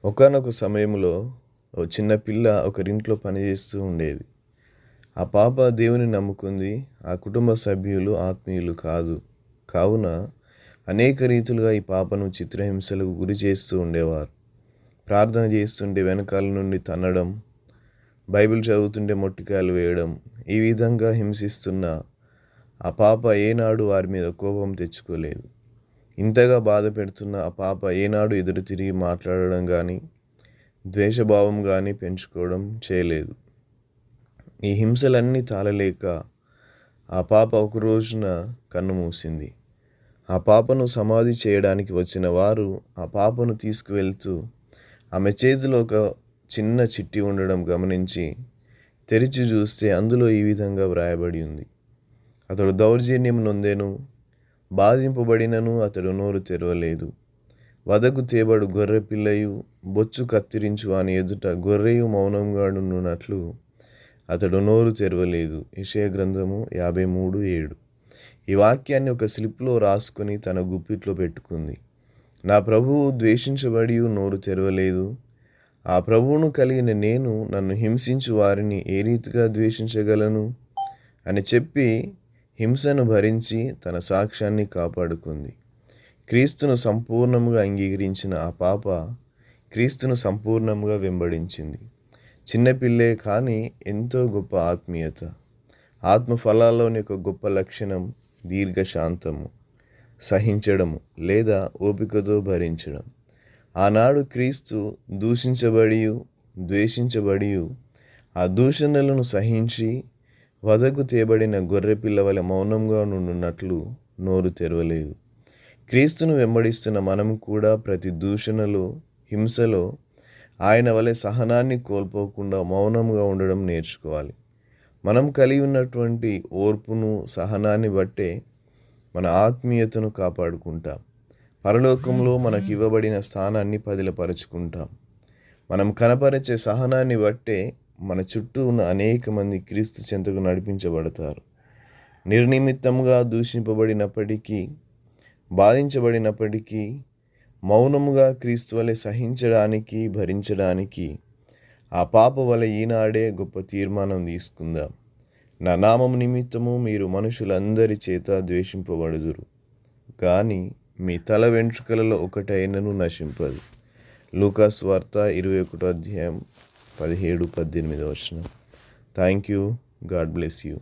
ఒకానొక సమయంలో ఓ చిన్న పిల్ల ఒకరింట్లో పనిచేస్తూ ఉండేది. ఆ పాప దేవుని నమ్ముకుంది. ఆ కుటుంబ సభ్యులు ఆత్మీయులు కాదు. కావున అనేక రీతులుగా ఈ పాపను చిత్రహింసలకు గురి చేస్తూ ఉండేవారు. ప్రార్థన చేస్తుంటే వెనకాల నుండి తన్నడం, బైబిల్ చదువుతుంటే మొట్టికాయలు వేయడం, ఈ విధంగా హింసిస్తున్న ఆ పాప ఏనాడు వారి మీద కోపం తెచ్చుకోలేదు. ఇంతగా బాధ పెడుతున్న ఆ పాప ఏనాడు ఎదురు తిరిగి మాట్లాడడం కానీ, ద్వేషభావం కానీ పెంచుకోవడం చేయలేదు. ఈ హింసలన్నీ తాళలేక ఆ పాప ఒక రోజున కన్ను మూసింది. ఆ పాపను సమాధి చేయడానికి వచ్చిన వారు ఆ పాపను తీసుకువెళ్తూ ఆమె చేతిలో ఒక చిన్న చిట్టి ఉండడం గమనించి తెరిచి చూస్తే అందులో ఈ విధంగా వ్రాయబడి ఉంది: అతడు దౌర్జన్యం నొందెను, బాధింపబడినను అతడు నోరు తెరవలేదు. వదకు తేబడు గొర్రె పిల్లయు బొచ్చు కత్తిరించు అని ఎదుట గొర్రెయు మౌనంగా నుండునట్లు అతడు నోరు తెరవలేదు. యెషయా గ్రంథము 53:7. ఈ వాక్యాన్ని ఒక స్లిప్లో రాసుకొని తన గుప్పిట్లో పెట్టుకుంది. నా ప్రభువు ద్వేషించబడి నోరు తెరవలేదు. ఆ ప్రభువును కలిగిన నేను నన్ను హింసించు వారిని ఏ రీతిగా ద్వేషించగలను అని చెప్పి హింసను భరించి తన సాక్ష్యాన్ని కాపాడుకుంది. క్రీస్తును సంపూర్ణంగా అంగీకరించిన ఆ పాప క్రీస్తును సంపూర్ణంగా వెంబడించింది. చిన్నపిల్లే కానీ ఎంతో గొప్ప ఆత్మీయత. ఆత్మ ఫలాల్లోని ఒక గొప్ప లక్షణం దీర్ఘశాంతము, సహించడము లేదా ఓపికతో భరించడం. ఆనాడు క్రీస్తు దూషించబడి ద్వేషించబడి ఆ దూషణలను సహించి వదకు తేబడిన గొర్రెపిల్ల వలె మౌనంగా నుండున్నట్లు నోరు తెరవలేదు. క్రీస్తును వెంబడిస్తున్న మనం కూడా ప్రతి దూషణలో, హింసలో ఆయన వలె సహనాన్ని కోల్పోకుండా మౌనంగా ఉండడం నేర్చుకోవాలి. మనం కలిగి ఉన్నటువంటి ఓర్పును, సహనాన్ని బట్టే మన ఆత్మీయతను కాపాడుకుంటాం. పరలోకంలో మనకు ఇవ్వబడిన స్థానాన్ని పదిలపరుచుకుంటాం. మనం కనపరిచే సహనాన్ని బట్టే మన చుట్టూ ఉన్న అనేక మంది క్రీస్తు చెంతకు నడిపించబడతారు. నిర్నిమిత్తంగా దూషింపబడినప్పటికీ, బాధించబడినప్పటికీ మౌనముగా క్రీస్తు వలె సహించడానికి, భరించడానికి ఆ పాప వలె ఈనాడే గొప్ప తీర్మానం తీసుకుందాం. నా నామము నిమిత్తము మీరు మనుషులందరి చేత ద్వేషింపబడుదురు, కానీ మీ తల వెంట్రుకలలో ఒకటైనను నశింపదు. లూకా సువార్త 21:17-18. Thank you. God bless you.